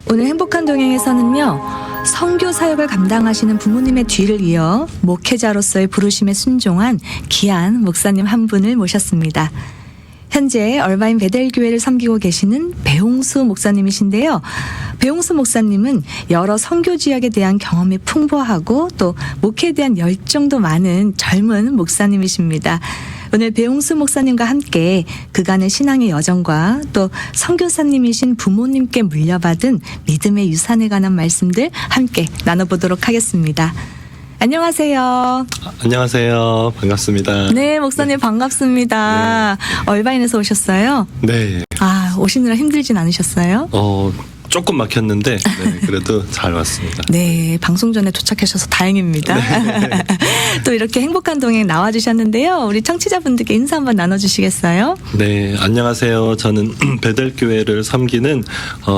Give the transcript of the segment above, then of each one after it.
오늘 행복한 동행에서는요, 선교 사역을 감당하시는 부모님의 뒤를 이어 목회자로서의 부르심에 순종한 귀한 목사님 한 분을 모셨습니다. 현재 얼바인 베델교회를 섬기고 계시는 배홍수 목사님이신데요. 배홍수 목사님은 여러 선교 지역에 대한 경험이 풍부하고 또 목회에 대한 열정도 많은 젊은 목사님이십니다. 오늘 배홍수 목사님과 함께 그간의 신앙의 여정과 또 선교사님이신 부모님께 물려받은 믿음의 유산에 관한 말씀들 함께 나눠보도록 하겠습니다. 안녕하세요. 안녕하세요. 반갑습니다. 네, 목사님 반갑습니다. 얼바인에서 오셨어요? 네. 아, 오시느라 힘들진 않으셨어요? 조금 막혔는데 그래도 잘 왔습니다. 네, 방송 전에 도착하셔서 다행입니다. 네. 또 이렇게 행복한 동행 나와주셨는데요. 우리 청취자분들께 인사 한번 나눠주시겠어요? 네, 안녕하세요. 저는 베델교회를 섬기는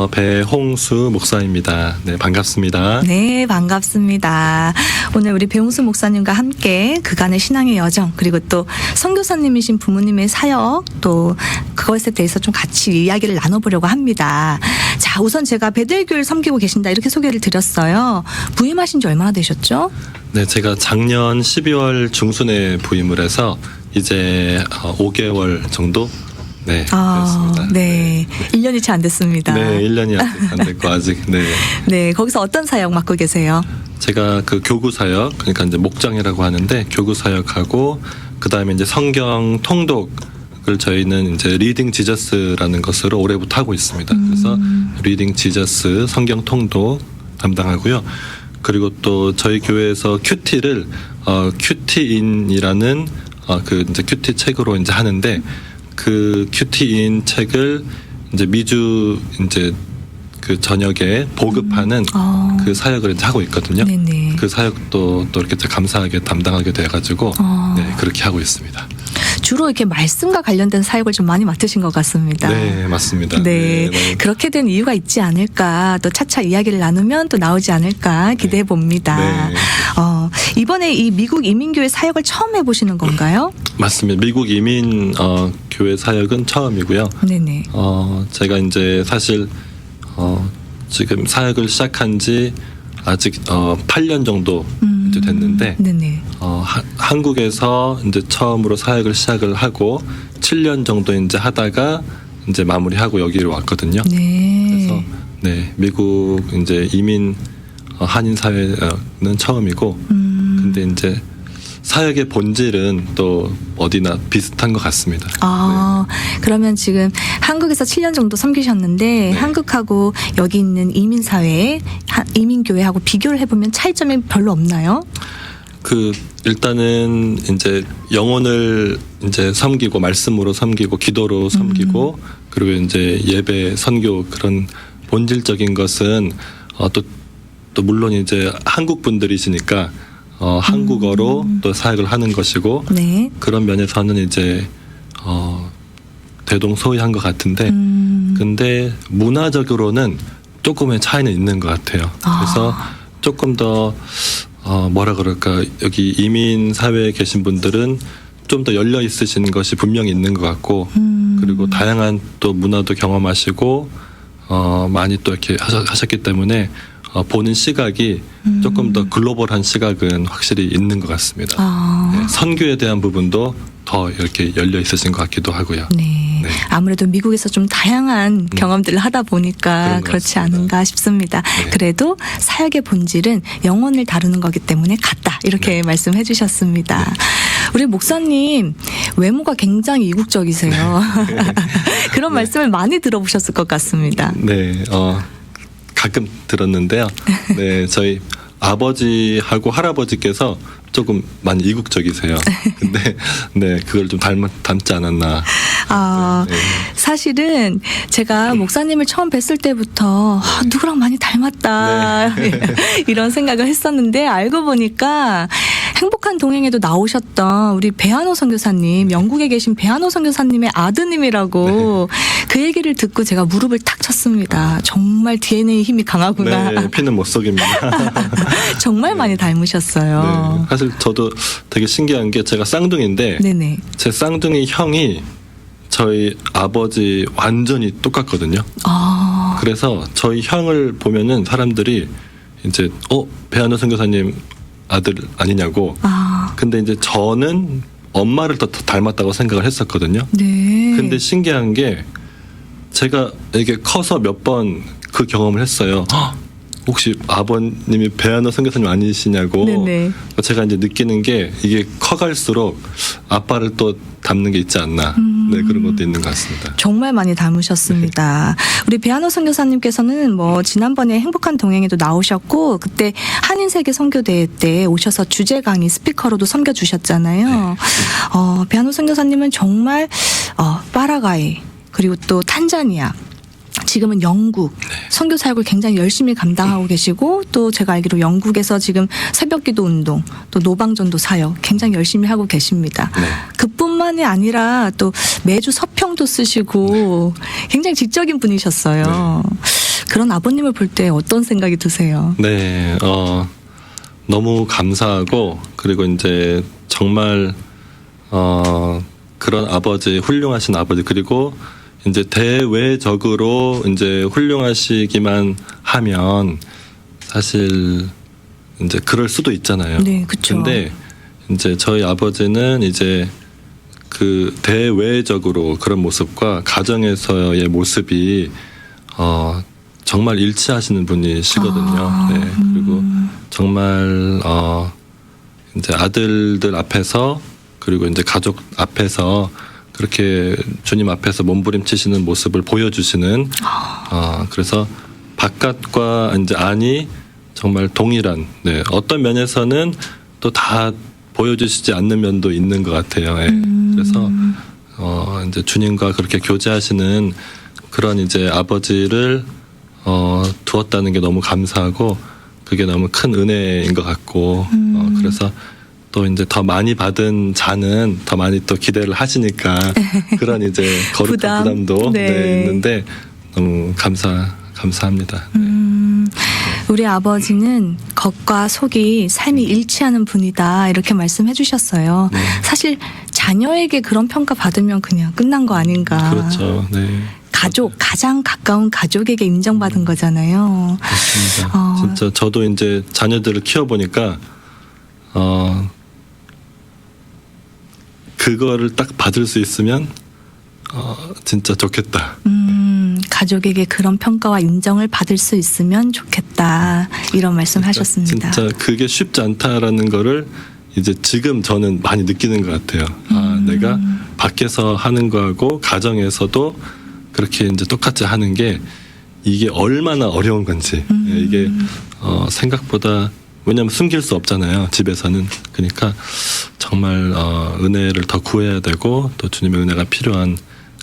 배홍수 목사입니다. 네, 반갑습니다. 네, 반갑습니다. 오늘 우리 배홍수 목사님과 함께 그간의 신앙의 여정, 그리고 또 선교사님이신 부모님의 사역, 또 그것에 대해서 좀 같이 이야기를 나눠보려고 합니다. 자, 우선 제가 베델교회를 섬기고 계신다 이렇게 소개를 드렸어요. 부임하신 지 얼마나 되셨죠? 네, 제가 작년 12월 중순에 부임을 해서 이제 5개월 정도 되었습니다. 네. 1년이 채 안 됐습니다. 네, 1년이 안 됐고 아직. 네. 네, 거기서 어떤 사역 맡고 계세요? 제가 그 교구 사역, 그러니까 이제 목장이라고 하는데 교구 사역하고 그다음에 이제 성경 통독을 저희는 이제 리딩 지저스라는 것으로 올해부터 하고 있습니다. 그래서 리딩 지저스 성경 통독 담당하고요. 그리고 또 저희 교회에서 큐티를 큐티인이라는 그 이제 큐티 책으로 이제 하는데 그 큐티인 책을 이제 미주 이제 그 저녁에 보급하는 그 사역을 이제 하고 있거든요. 네네. 그 사역도 또 이렇게 감사하게 담당하게 돼가지고 네, 그렇게 하고 있습니다. 주로 이렇게 말씀과 관련된 사역을 좀 많이 맡으신 것 같습니다. 네, 맞습니다. 네, 그렇게 된 이유가 있지 않을까, 또 차차 이야기를 나누면 또 나오지 않을까 기대해 봅니다. 네. 이번에 이 미국 이민교회 사역을 처음 해보시는 건가요? 맞습니다. 미국 이민 교회 사역은 처음이고요. 네네. 제가 이제 사실 지금 사역을 시작한 지 아직 8년 정도 이제 됐는데 네네. 한국에서 이제 처음으로 사역을 시작을 하고 7년 정도 이제 하다가 이제 마무리하고 여기로 왔거든요. 네. 그래서 네, 미국 이제 이민 한인 사회는 처음이고 근데 이제 사역의 본질은 또 어디나 비슷한 것 같습니다. 그러면 지금 한국에서 7년 정도 섬기셨는데 네. 한국하고 여기 있는 이민사회, 이민교회하고 비교를 해보면 차이점이 별로 없나요? 일단은 이제 영혼을 이제 섬기고 말씀으로 섬기고 기도로 섬기고 그리고 이제 예배 선교 그런 본질적인 것은 또 물론 이제 한국 분들이시니까 한국어로 또 사역을 하는 것이고 네. 그런 면에서는 이제 대동소이한 것 같은데 근데 문화적으로는 조금의 차이는 있는 것 같아요. 그래서 조금 더 뭐라 그럴까 여기 이민 사회에 계신 분들은 좀 더 열려 있으신 것이 분명히 있는 것 같고 그리고 다양한 또 문화도 경험하시고 많이 또 이렇게 하셨기 때문에 보는 시각이 조금 더 글로벌한 시각은 확실히 있는 것 같습니다. 네, 선교에 대한 부분도 더 이렇게 열려 있으신 것 같기도 하고요. 네. 네. 아무래도 미국에서 좀 다양한 경험들을 하다 보니까 그런 것 그렇지 같습니다. 않은가 싶습니다. 네. 그래도 사역의 본질은 영혼을 다루는 거기 때문에 같다. 이렇게 말씀해 주셨습니다. 우리 목사님 외모가 굉장히 이국적이세요. 그런 말씀을 많이 들어보셨을 것 같습니다. 네, 가끔 들었는데요. 네, 저희 아버지하고 할아버지께서 조금 많이 이국적이세요. 근데 네, 그걸 좀 닮지 않았나. 네. 사실은 제가 목사님을 처음 뵀을 때부터 누구랑 많이 닮았다 이런 생각을 했었는데 알고 보니까 행복한 동행에도 나오셨던 우리 배한호 선교사님, 영국에 계신 배한호 선교사님의 아드님이라고 그 얘기를 듣고 제가 무릎을 탁 쳤습니다. 정말 DNA 힘이 강하구나. 네, 피는 못 속입니다. 정말 많이 닮으셨어요. 네, 사실 저도 되게 신기한 게 제가 쌍둥이인데 네네. 제 쌍둥이 형이 저희 아버지 완전히 똑같거든요. 그래서 저희 형을 보면은 사람들이 이제 배한호 선교사님 아들 아니냐고. 근데 이제 저는 엄마를 더 닮았다고 생각을 했었거든요. 네. 근데 신기한 게 제가 이게 커서 몇 번 그 경험을 했어요. 혹시 아버님이 배한호 선교사님 아니시냐고. 네네. 제가 이제 느끼는 게 이게 커갈수록 아빠를 또 닮는 게 있지 않나. 네, 그런 것도 있는 것 같습니다. 정말 많이 닮으셨습니다. 우리 배한호 선교사님께서는 뭐 지난번에 행복한 동행에도 나오셨고 그때 한인세계 선교대회 때 오셔서 주제 강의 스피커로도 섬겨 주셨잖아요. 배한호 선교사님은 정말 파라과이 그리고 또 탄자니아 지금은 영국 선교 사역을 굉장히 열심히 감당하고 계시고 또 제가 알기로 영국에서 지금 새벽기도 운동 또 노방전도 사역 굉장히 열심히 하고 계십니다. 네. 그뿐만이 아니라 또 매주 서평도 쓰시고 굉장히 지적인 분이셨어요. 그런 아버님을 볼 때 어떤 생각이 드세요? 네, 너무 감사하고 그리고 이제 정말 그런 아버지 훌륭하신 아버지 그리고 이제 대외적으로 이제 훌륭하시기만 하면 사실 이제 그럴 수도 있잖아요. 네, 그렇죠. 근데 이제 저희 아버지는 이제 그 대외적으로 그런 모습과 가정에서의 모습이 정말 일치하시는 분이시거든요. 네. 그리고 정말 이제 아들들 앞에서 그리고 이제 가족 앞에서 그렇게 주님 앞에서 몸부림치시는 모습을 보여주시는 그래서 바깥과 이제 안이 정말 동일한 어떤 면에서는 또 다 보여주시지 않는 면도 있는 것 같아요. 예. 그래서 이제 주님과 그렇게 교제하시는 그런 이제 아버지를 두었다는 게 너무 감사하고 그게 너무 큰 은혜인 것 같고 그래서 또 이제 더 많이 받은 자는 더 많이 또 기대를 하시니까 그런 이제 거룩한 부담도 있는데 너무 감사합니다. 우리 아버지는 겉과 속이 삶이 일치하는 분이다 이렇게 말씀해 주셨어요. 네. 사실 자녀에게 그런 평가 받으면 그냥 끝난 거 아닌가. 그렇죠. 네. 가족, 가장 가까운 가족에게 인정받은 거잖아요. 그렇습니다. 진짜 저도 이제 자녀들을 키워보니까 그거를 딱 받을 수 있으면 진짜 좋겠다. 가족에게 그런 평가와 인정을 받을 수 있으면 좋겠다 이런 말씀하셨습니다. 진짜 그게 쉽지 않다라는 거를 이제 지금 저는 많이 느끼는 것 같아요. 내가 밖에서 하는 거하고 가정에서도 그렇게 이제 똑같이 하는 게 이게 얼마나 어려운 건지 이게 생각보다 왜냐하면 숨길 수 없잖아요. 집에서는. 그러니까 정말 은혜를 더 구해야 되고 또 주님의 은혜가 필요한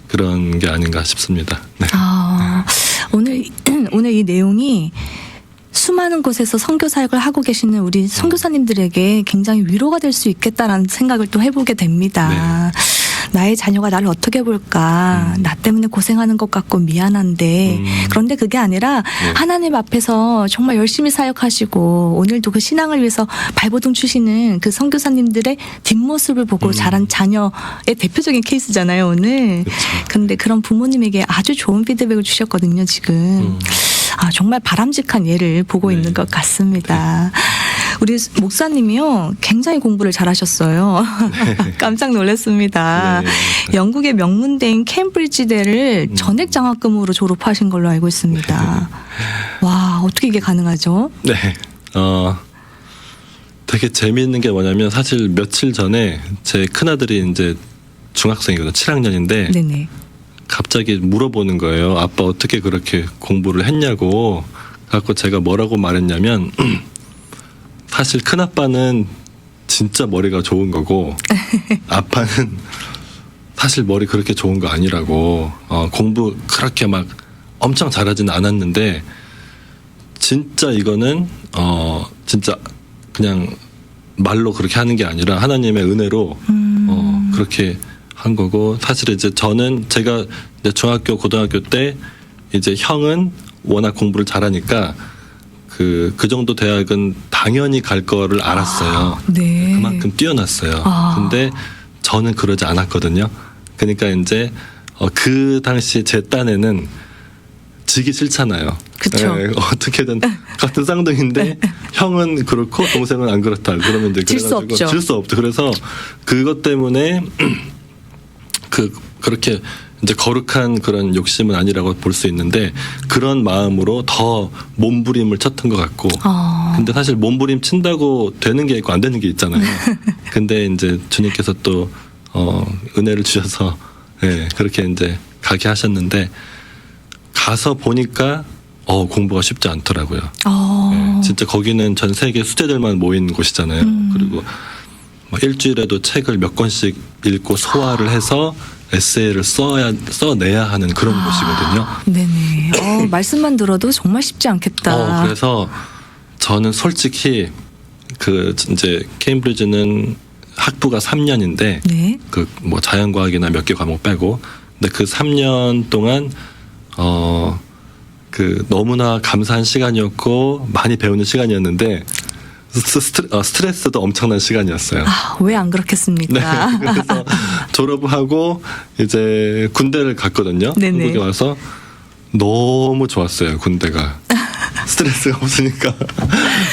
그런 게 아닌가 싶습니다. 네. 오늘 이 내용이 수많은 곳에서 선교 사역을 하고 계시는 우리 선교사님들에게 굉장히 위로가 될 수 있겠다라는 생각을 또 해보게 됩니다. 네. 나의 자녀가 나를 어떻게 볼까? 나 때문에 고생하는 것 같고 미안한데 그런데 그게 아니라 하나님 앞에서 정말 열심히 사역하시고 오늘도 그 신앙을 위해서 발버둥 치시는 그 선교사님들의 뒷모습을 보고 자란 자녀의 대표적인 케이스잖아요, 오늘. 그런데 그런 부모님에게 아주 좋은 피드백을 주셨거든요, 지금. 정말 바람직한 예를 보고 있는 것 같습니다. 우리 목사님이요, 굉장히 공부를 잘하셨어요. 깜짝 놀랐습니다. 영국의 명문대인 캠브리지대를 전액 장학금으로 졸업하신 걸로 알고 있습니다. 와, 어떻게 이게 가능하죠? 네. 되게 재미있는 게 뭐냐면 사실 며칠 전에 제 큰아들이 이제 중학생이거든요. 7학년인데 네네. 갑자기 물어보는 거예요. 아빠 어떻게 그렇게 공부를 했냐고. 갖고 제가 뭐라고 말했냐면 사실 큰아빠는 진짜 머리가 좋은 거고 아빠는 사실 머리 그렇게 좋은 거 아니라고. 공부 그렇게 막 엄청 잘하지는 않았는데 진짜 이거는 진짜 그냥 말로 그렇게 하는 게 아니라 하나님의 은혜로 그렇게 한 거고 사실 이제 저는 제가 이제 중학교 고등학교 때 이제 형은 워낙 공부를 잘하니까 그 정도 대학은 당연히 갈 거를 알았어요. 네. 그만큼 뛰어났어요. 근데 저는 그러지 않았거든요. 그러니까 이제 그 당시 제 딴에는 지기 싫잖아요. 그쵸. 예, 어떻게든 같은 쌍둥이인데 형은 그렇고 동생은 안 그렇다. 그러면 이제 질 수 그래가지고 없죠. 질 수 없죠. 그래서 그것 때문에 그렇게 이제 거룩한 그런 욕심은 아니라고 볼 수 있는데 그런 마음으로 더 몸부림을 쳤던 것 같고. 근데 사실 몸부림 친다고 되는 게 있고 안 되는 게 있잖아요. 근데 이제 주님께서 또 은혜를 주셔서 예, 그렇게 이제 가게 하셨는데 가서 보니까 공부가 쉽지 않더라고요. 예, 진짜 거기는 전 세계 수재들만 모인 곳이잖아요. 그리고 막 일주일에도 책을 몇 권씩 읽고 소화를 해서 에세이를 써내야 하는 그런 곳이거든요. 네네. 말씀만 들어도 정말 쉽지 않겠다. 그래서 저는 솔직히 그 이제 케임브리지는 학부가 3년인데 네. 그 뭐 자연과학이나 몇 개 과목 빼고 근데 그 3년 동안 그 너무나 감사한 시간이었고 많이 배우는 시간이었는데 스트레스도 엄청난 시간이었어요. 왜 안 그렇겠습니까? 네, 그래서 졸업을 하고 이제 군대를 갔거든요. 네네. 한국에 와서 너무 좋았어요. 군대가 스트레스가 없으니까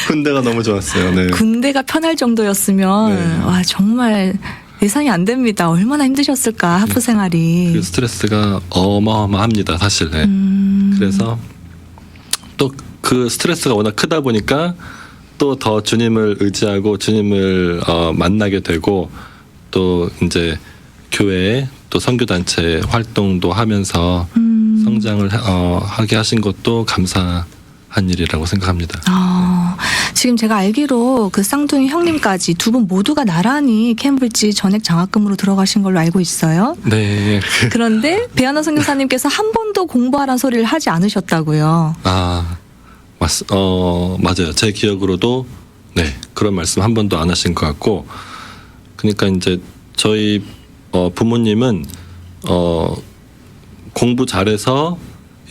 군대가 너무 좋았어요. 네. 군대가 편할 정도였으면 네. 와 정말 예상이 안 됩니다. 얼마나 힘드셨을까 학부 생활이. 그 스트레스가 어마어마합니다. 사실. 네. 그래서 또 그 스트레스가 워낙 크다 보니까 또 더 주님을 의지하고 주님을 만나게 되고 또 이제 교회에 또 선교단체 활동도 하면서 성장을 하게 하신 것도 감사한 일이라고 생각합니다. 지금 제가 알기로 그 쌍둥이 형님까지 두 분 모두가 나란히 캠브리지 전액 장학금으로 들어가신 걸로 알고 있어요. 네. 그런데 배아나 선교사님께서 한 번도 공부하라는 소리를 하지 않으셨다고요. 맞아요. 제 기억으로도 네 그런 말씀 한 번도 안 하신 것 같고, 그러니까 이제 저희 부모님은 공부 잘해서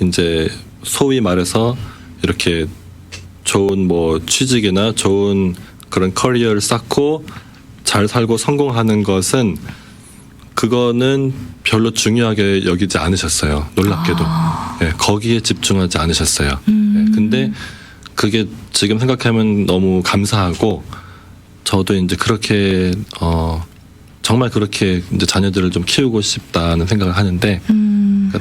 이제 소위 말해서 이렇게 좋은 뭐 취직이나 좋은 그런 커리어를 쌓고 잘 살고 성공하는 것은 그거는 별로 중요하게 여기지 않으셨어요. 놀랍게도. 네, 거기에 집중하지 않으셨어요. 네, 근데 그게 지금 생각하면 너무 감사하고 저도 이제 그렇게 정말 그렇게 이제 자녀들을 좀 키우고 싶다는 생각을 하는데 그러니까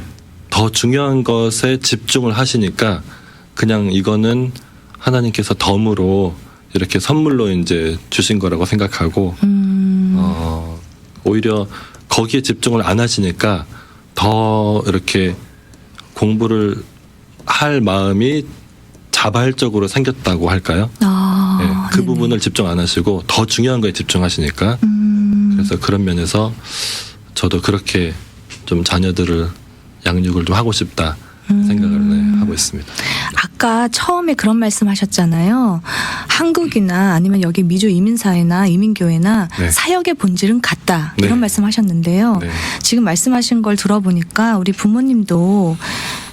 더 중요한 것에 집중을 하시니까 그냥 이거는 하나님께서 덤으로 이렇게 선물로 이제 주신 거라고 생각하고 오히려 거기에 집중을 안 하시니까 더 이렇게 공부를 할 마음이 자발적으로 생겼다고 할까요? 네, 그 네네. 부분을 집중 안 하시고 더 중요한 거에 집중하시니까 그래서 그런 면에서 저도 그렇게 좀 자녀들을 양육을 좀 하고 싶다 생각을 하고 있습니다. 아까 처음에 그런 말씀하셨잖아요. 한국이나 아니면 여기 미주 이민사회나 이민교회나 네. 사역의 본질은 같다 네. 이런 말씀하셨는데요. 네. 지금 말씀하신 걸 들어보니까 우리 부모님도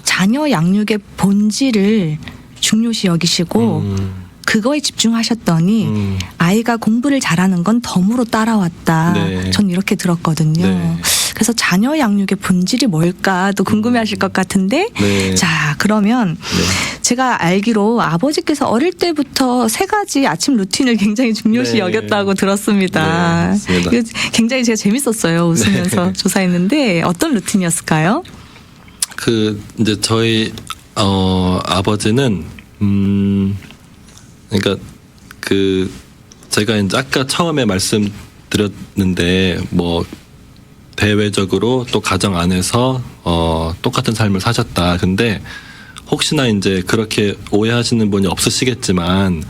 자녀 양육의 본질을 중요시 여기시고 그거에 집중하셨더니 아이가 공부를 잘하는 건 덤으로 따라왔다. 네. 전 이렇게 들었거든요. 네. 그래서 자녀 양육의 본질이 뭘까 또 궁금해하실 것 같은데 네. 자 그러면 제가 알기로 아버지께서 어릴 때부터 3가지 아침 루틴을 굉장히 중요시 네. 여겼다고 들었습니다. 네, 맞습니다. 이거 굉장히 제가 재밌었어요. 웃으면서 네. 조사했는데 어떤 루틴이었을까요? 그 이제 저희 아버지는 그러니까 그 제가 이제 아까 처음에 말씀드렸는데 뭐 대외적으로 또 가정 안에서 똑같은 삶을 사셨다. 근데 혹시나 이제 그렇게 오해하시는 분이 없으시겠지만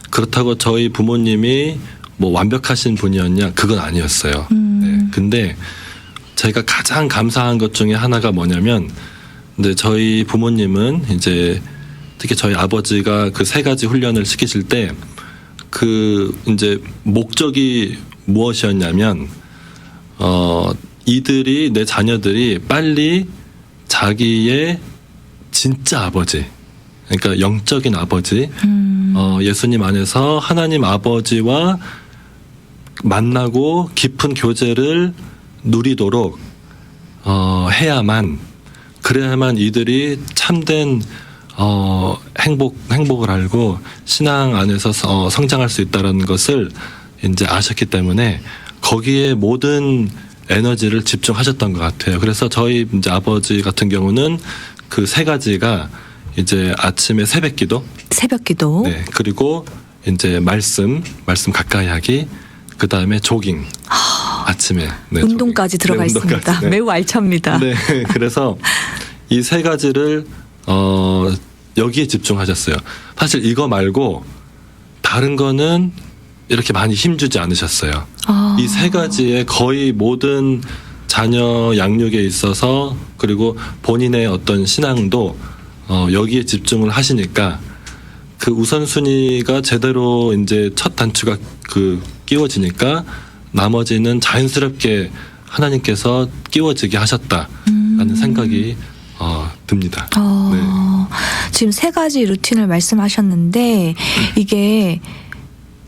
그렇다고 저희 부모님이 뭐 완벽하신 분이었냐? 그건 아니었어요. 네. 근데 제가 가장 감사한 것 중에 하나가 뭐냐면 근데 저희 부모님은 이제 특히 저희 아버지가 그 3가지 훈련을 시키실 때 그 이제 목적이 무엇이었냐면 이들이 내 자녀들이 빨리 자기의 진짜 아버지 그러니까 영적인 아버지 예수님 안에서 하나님 아버지와 만나고 깊은 교제를 누리도록 해야만 그래야만 이들이 참된 행복을 알고 신앙 안에서 성장할 수 있다라는 것을 이제 아셨기 때문에 거기에 모든 에너지를 집중하셨던 것 같아요. 그래서 저희 이제 아버지 같은 경우는 그 세 가지가 이제 아침에 새벽기도, 네, 그리고 이제 말씀 가까이 하기, 그 다음에 조깅, 아침에 네, 운동까지 조깅. 들어가 네, 있습니다. 운동까지, 네. 매우 알찹니다. 네, 그래서 이 세 가지를 여기에 집중하셨어요. 사실 이거 말고 다른 거는 이렇게 많이 힘주지 않으셨어요. 이 세 가지에 거의 모든 자녀 양육에 있어서 그리고 본인의 어떤 신앙도 여기에 집중을 하시니까 그 우선순위가 제대로 이제 첫 단추가 끼워지니까 나머지는 자연스럽게 하나님께서 끼워지게 하셨다라는 생각이 듭니다. 네. 지금 세 가지 루틴을 말씀하셨는데 이게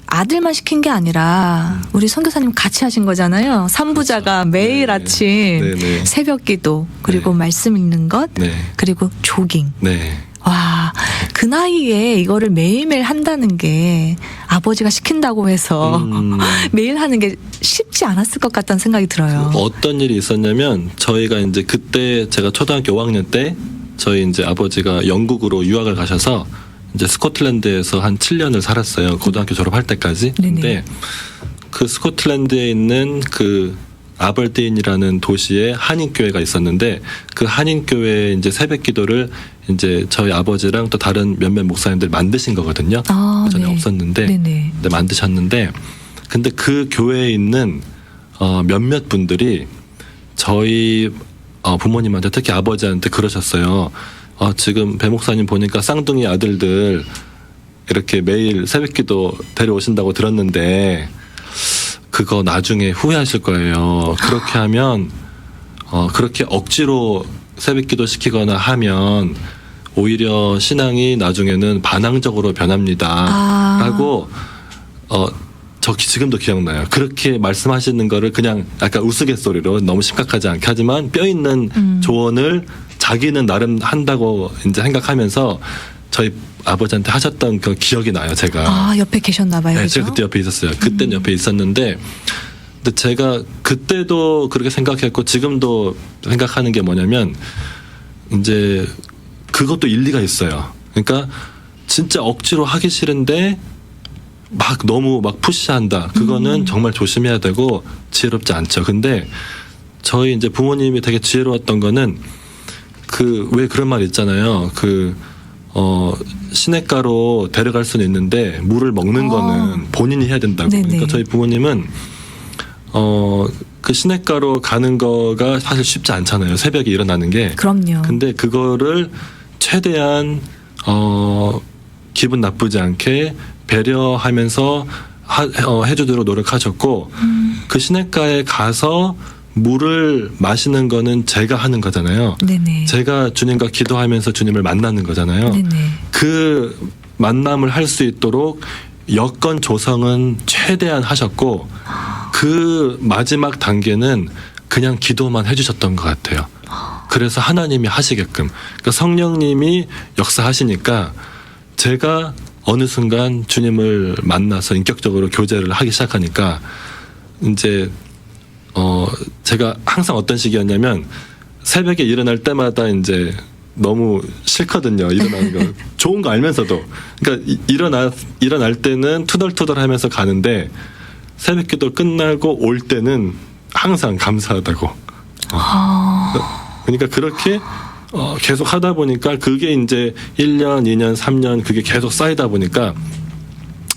아들만 시킨 게 아니라 우리 선교사님 같이 하신 거잖아요. 삼부자가 그렇죠. 매일 네. 아침 네. 새벽기도 그리고 네. 말씀 읽는 것 네. 그리고 조깅. 네. 와, 그 나이에 이거를 매일매일 한다는 게 아버지가 시킨다고 해서 매일 하는 게 쉽지 않았을 것 같다는 생각이 들어요. 어떤 일이 있었냐면 저희가 이제 그때 제가 초등학교 5학년 때 저희 이제 아버지가 영국으로 유학을 가셔서 이제 스코틀랜드에서 한 7년을 살았어요. 고등학교 졸업할 때까지. 네네. 근데 그 스코틀랜드에 있는 그 아버딘이라는 도시에 한인교회가 있었는데 그 한인교회 이제 새벽기도를 이제 저희 아버지랑 또 다른 몇몇 목사님들 만드신 거거든요. 전에 네. 없었는데 네네. 근데 만드셨는데 근데 그 교회에 있는 몇몇 분들이 저희 부모님한테 특히 아버지한테 그러셨어요. 지금 배 목사님 보니까 쌍둥이 아들들 이렇게 매일 새벽기도 데려오신다고 들었는데 그거 나중에 후회하실 거예요. 그렇게 하면 그렇게 억지로 새벽기도 시키거나 하면 오히려 신앙이 나중에는 반항적으로 변합니다. 라고 저 지금도 기억나요. 그렇게 말씀하시는 거를 그냥 약간 우스갯소리로 너무 심각하지 않게 하지만 뼈 있는 조언을 자기는 나름 한다고 이제 생각하면서 저희 아버지한테 하셨던 그 기억이 나요. 제가. 옆에 계셨나 봐요. 네, 그죠? 제가 그때 옆에 있었어요. 그때는 옆에 있었는데 근데 제가 그때도 그렇게 생각했고 지금도 생각하는 게 뭐냐면 이제 그것도 일리가 있어요. 그러니까 진짜 억지로 하기 싫은데 막 너무 막 푸시한다. 그거는 정말 조심해야 되고 지혜롭지 않죠. 근데 저희 이제 부모님이 되게 지혜로웠던 거는 왜 그런 말 있잖아요. 시냇가로 데려갈 수는 있는데 물을 먹는 거는 본인이 해야 된다고. 네네. 그러니까 저희 부모님은 그 시냇가로 가는 거가 사실 쉽지 않잖아요. 새벽에 일어나는 게. 그럼요. 근데 그거를 최대한 기분 나쁘지 않게 배려하면서 해주도록 노력하셨고 그 시냇가에 가서 물을 마시는 거는 제가 하는 거잖아요. 네네. 제가 주님과 기도하면서 주님을 만나는 거잖아요. 네네. 그 만남을 할 수 있도록 여건 조성은 최대한 하셨고 그 마지막 단계는 그냥 기도만 해주셨던 것 같아요. 그래서 하나님이 하시게끔 그러니까 성령님이 역사하시니까 제가 어느 순간 주님을 만나서 인격적으로 교제를 하기 시작하니까 이제 제가 항상 어떤 식이었냐면 새벽에 일어날 때마다 이제 너무 싫거든요. 일어나는 거. 좋은 거 알면서도. 그러니까 일어날 때는 투덜투덜하면서 가는데 새벽기도 끝나고 올 때는 항상 감사하다고. 그러니까 그렇게 계속 하다 보니까 그게 이제 1년, 2년, 3년 그게 계속 쌓이다 보니까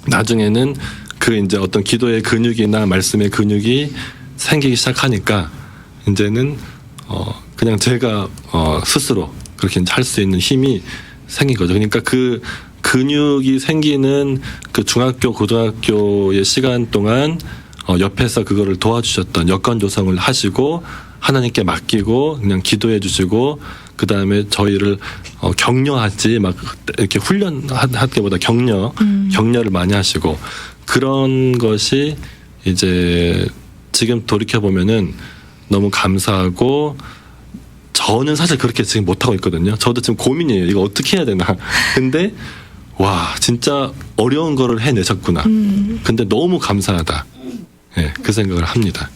나중에는 그 이제 어떤 기도의 근육이나 말씀의 근육이 생기기 시작하니까 이제는 그냥 제가 스스로 그렇게 할 수 있는 힘이 생긴 거죠. 그러니까 그 근육이 생기는 그 중학교, 고등학교의 시간 동안 옆에서 그거를 도와주셨던 여건 조성을 하시고 하나님께 맡기고 그냥 기도해 주시고 그 다음에 저희를 격려하지 막 이렇게 훈련하기보다 격려를 많이 하시고 그런 것이 이제 지금 돌이켜 보면은 너무 감사하고 저는 사실 그렇게 지금 못하고 있거든요. 저도 지금 고민이에요. 이거 어떻게 해야 되나. 근데 와 진짜 어려운 거를 해내셨구나. 근데 너무 감사하다. 네, 그 생각을 합니다.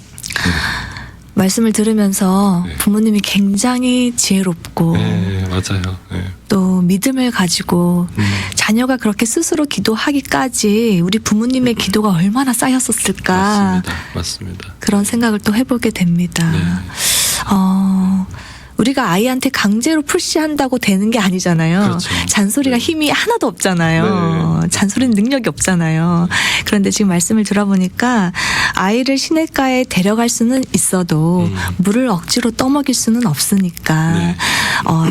말씀을 들으면서 네. 부모님이 굉장히 지혜롭고 네, 맞아요. 네. 또 믿음을 가지고 자녀가 그렇게 스스로 기도하기까지 우리 부모님의 기도가 얼마나 쌓였었을까. 맞습니다. 그런 생각을 또 해보게 됩니다. 네. 우리가 아이한테 강제로 푸시한다고 되는 게 아니잖아요. 그렇죠. 잔소리가 네. 힘이 하나도 없잖아요. 네. 잔소리는 능력이 없잖아요. 그런데 지금 말씀을 들어보니까 아이를 시냇가에 데려갈 수는 있어도 물을 억지로 떠먹일 수는 없으니까 네.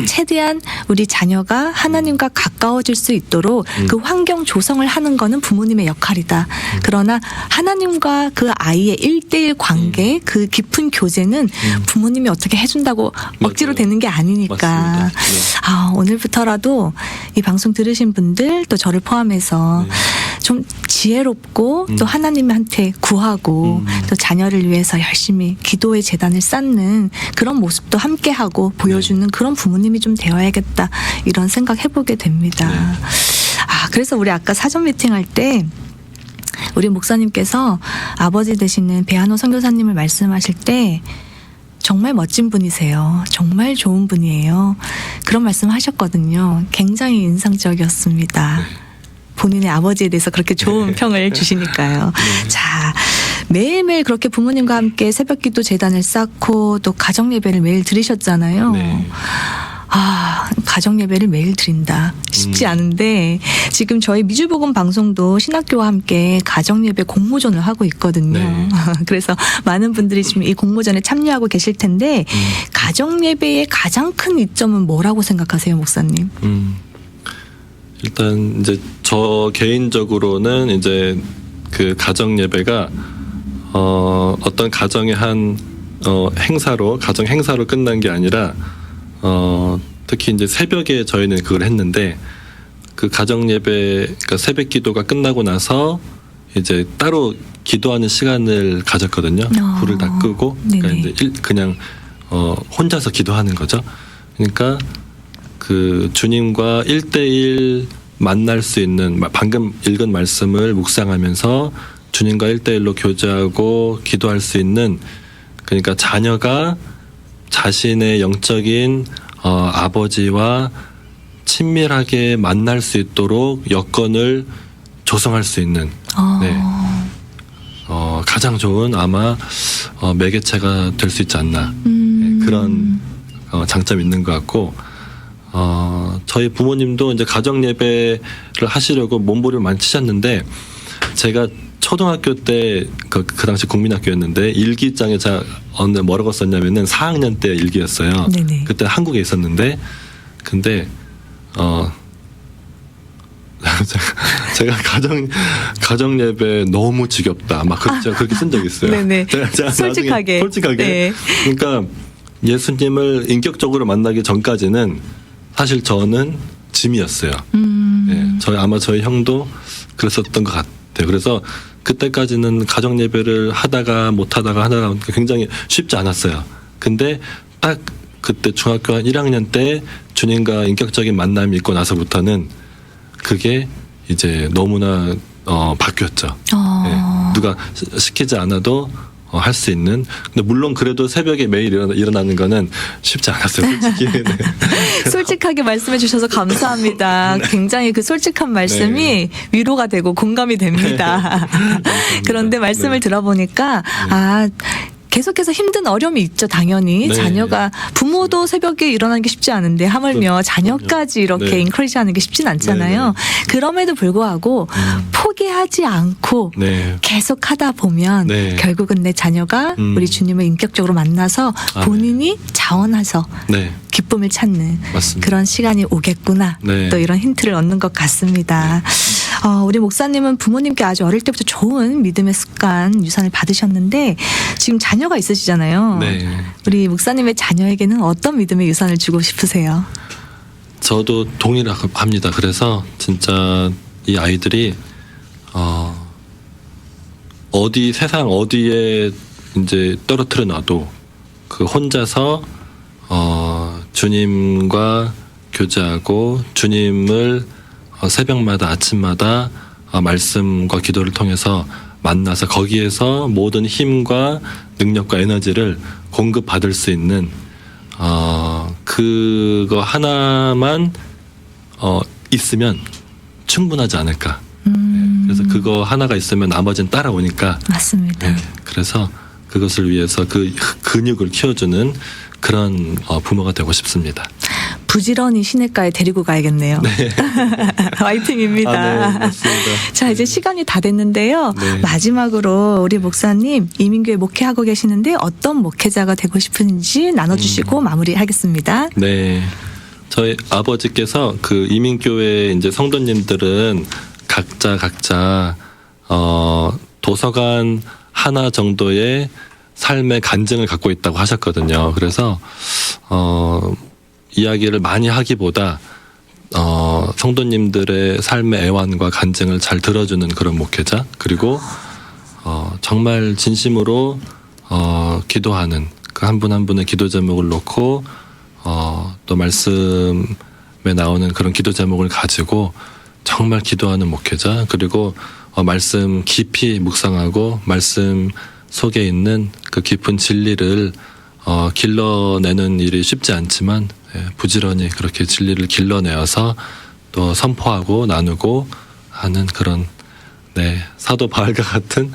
최대한 우리 자녀가 하나님과 가까워질 수 있도록 그 환경 조성을 하는 거는 부모님의 역할이다. 그러나 하나님과 그 아이의 1대1 관계 그 깊은 교제는 부모님이 어떻게 해준다고 억지로 맞아요. 되는 게 아니니까. 맞습니다. 네. 오늘부터라도 이 방송 들으신 분들 또 저를 포함해서 좀 지혜롭고 또 하나님한테 구하고 또 자녀를 위해서 열심히 기도의 재단을 쌓는 그런 모습도 함께하고 보여주는 그런 부모님이 좀 되어야겠다 이런 생각 해보게 됩니다. 그래서 우리 아까 사전 미팅할 때 우리 목사님께서 아버지 되시는 배한호 선교사님을 말씀하실 때 정말 멋진 분이세요. 정말 좋은 분이에요. 그런 말씀 하셨거든요. 굉장히 인상적이었습니다. 본인의 아버지에 대해서 그렇게 좋은 평을 주시니까요. 자, 매일매일 그렇게 부모님과 함께 새벽기도 재단을 쌓고 또 가정예배를 매일 드리셨잖아요. 네. 가정예배를 매일 드린다. 쉽지 않은데 지금 저희 미주복음 방송도 신학교와 함께 가정예배 공모전을 하고 있거든요. 네. 그래서 많은 분들이 지금 이 공모전에 참여하고 계실 텐데 가정예배의 가장 큰 이점은 뭐라고 생각하세요, 목사님? 일단 이제 저 개인적으로는 이제 그 가정 예배가 어떤 가정의 한 행사로 가정 행사로 끝난 게 아니라 특히 이제 새벽에 저희는 그걸 했는데 그 가정 예배 그러니까 새벽 기도가 끝나고 나서 이제 따로 기도하는 시간을 가졌거든요. 불을 다 끄고 그러니까 네네. 이제 그냥 혼자서 기도하는 거죠. 그러니까 그 주님과 1대1 만날 수 있는 방금 읽은 말씀을 묵상하면서 주님과 1대1로 교제하고 기도할 수 있는 그러니까 자녀가 자신의 영적인 아버지와 친밀하게 만날 수 있도록 여건을 조성할 수 있는 네. 가장 좋은 아마 매개체가 될 수 있지 않나 네, 그런 장점이 있는 것 같고 저희 부모님도 이제 가정 예배를 하시려고 몸부림을 많이 치셨는데 제가 초등학교 때 그 당시 국민학교였는데 일기장에 제가 어느 뭐라고 썼냐면은 4학년 때 일기였어요. 네네. 그때 한국에 있었는데 근데 제가 가정 예배 너무 지겹다 막 그렇게 쓴 적 있어요. 네네. 제가 솔직하게. 솔직하게. 네. 그러니까 예수님을 인격적으로 만나기 전까지는 사실 저는 짐이었어요. 네, 아마 저희 형도 그랬었던 것 같아요. 그래서 그때까지는 가정 예배를 하다가 못 하다가 굉장히 쉽지 않았어요. 근데 딱 그때 중학교 한 1학년 때 주님과 인격적인 만남이 있고 나서부터는 그게 이제 너무나 바뀌었죠. 네, 누가 시키지 않아도 할 수 있는. 근데 물론 그래도 새벽에 매일 일어나는 거는 쉽지 않았어요. 솔직히. 네. 솔직하게 말씀해 주셔서 감사합니다. 굉장히 그 솔직한 말씀이 위로가 되고 공감이 됩니다. 그런데 말씀을 들어보니까 계속해서 힘든 어려움이 있죠, 당연히. 네. 자녀가 부모도 새벽에 일어나는 게 쉽지 않은데 하물며 자녀까지 이렇게 네. 인커리지하는 게 쉽진 않잖아요. 네. 그럼에도 불구하고 포기하지 않고 네. 계속 하다 보면 네. 결국은 내 자녀가 우리 주님을 인격적으로 만나서 본인이 자원해서 네. 기쁨을 찾는 맞습니다. 그런 시간이 오겠구나. 네. 또 이런 힌트를 얻는 것 같습니다. 우리 목사님은 부모님께 아주 어릴 때부터 좋은 믿음의 습관, 유산을 받으셨는데 지금 자녀가 있으시잖아요. 네. 우리 목사님의 자녀에게는 어떤 믿음의 유산을 주고 싶으세요? 저도 동일합니다. 그래서 진짜 이 아이들이 세상 어디에 이제 떨어뜨려 놔도 그 혼자서 주님과 교제하고 주님을 새벽마다 아침마다 말씀과 기도를 통해서 만나서 거기에서 모든 힘과 능력과 에너지를 공급받을 수 있는 그거 하나만 있으면 충분하지 않을까. 그래서 그거 하나가 있으면 나머지는 따라오니까. 맞습니다. 네, 그래서 그것을 위해서 그 근육을 키워주는 그런 부모가 되고 싶습니다. 부지런히 시내가에 데리고 가야겠네요. 네. 화이팅입니다. 네, 맞습니다. 자, 이제 시간이 다 됐는데요. 네. 마지막으로 우리 목사님 이민교회 목회하고 계시는데 어떤 목회자가 되고 싶은지 나눠주시고 마무리하겠습니다. 네. 저희 아버지께서 그 이민교회 이제 성도님들은 각자 도서관 하나 정도의 삶의 간증을 갖고 있다고 하셨거든요. 그래서 이야기를 많이 하기보다 성도님들의 삶의 애환과 간증을 잘 들어주는 그런 목회자, 그리고 정말 진심으로 기도하는 그 한 분 한 분의 기도 제목을 놓고 또 말씀에 나오는 그런 기도 제목을 가지고 정말 기도하는 목회자, 그리고 말씀 깊이 묵상하고 말씀 속에 있는 그 깊은 진리를 길러내는 일이 쉽지 않지만 부지런히 그렇게 진리를 길러내어서 또 선포하고 나누고 하는 그런 사도 바울과 같은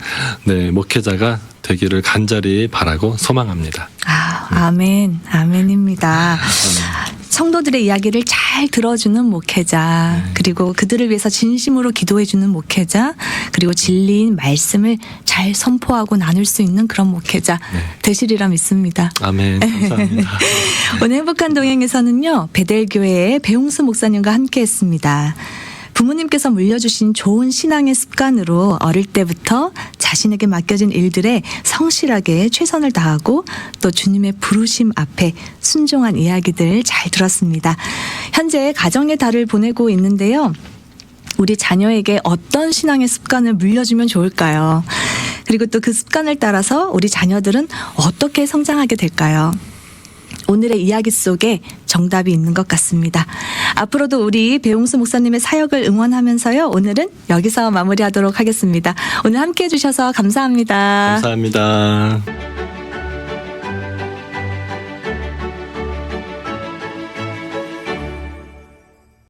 목회자가 되기를 간절히 바라고 소망합니다. 아멘, 아멘입니다. 성도들의 이야기를 잘 들어주는 목회자, 그리고 그들을 위해서 진심으로 기도해주는 목회자, 그리고 진리인 말씀을 잘 선포하고 나눌 수 있는 그런 목회자 되시리라 믿습니다. 아멘. 감사합니다. 오늘 행복한 동행에서는요, 베델교회의 배용수 목사님과 함께했습니다. 부모님께서 물려주신 좋은 신앙의 습관으로 어릴 때부터 자신에게 맡겨진 일들에 성실하게 최선을 다하고 또 주님의 부르심 앞에 순종한 이야기들 잘 들었습니다. 현재 가정의 달을 보내고 있는데요. 우리 자녀에게 어떤 신앙의 습관을 물려주면 좋을까요? 그리고 또 그 습관을 따라서 우리 자녀들은 어떻게 성장하게 될까요? 오늘의 이야기 속에 정답이 있는 것 같습니다. 앞으로도 우리 배용수 목사님의 사역을 응원하면서요. 오늘은 여기서 마무리하도록 하겠습니다. 오늘 함께해 주셔서 감사합니다. 감사합니다.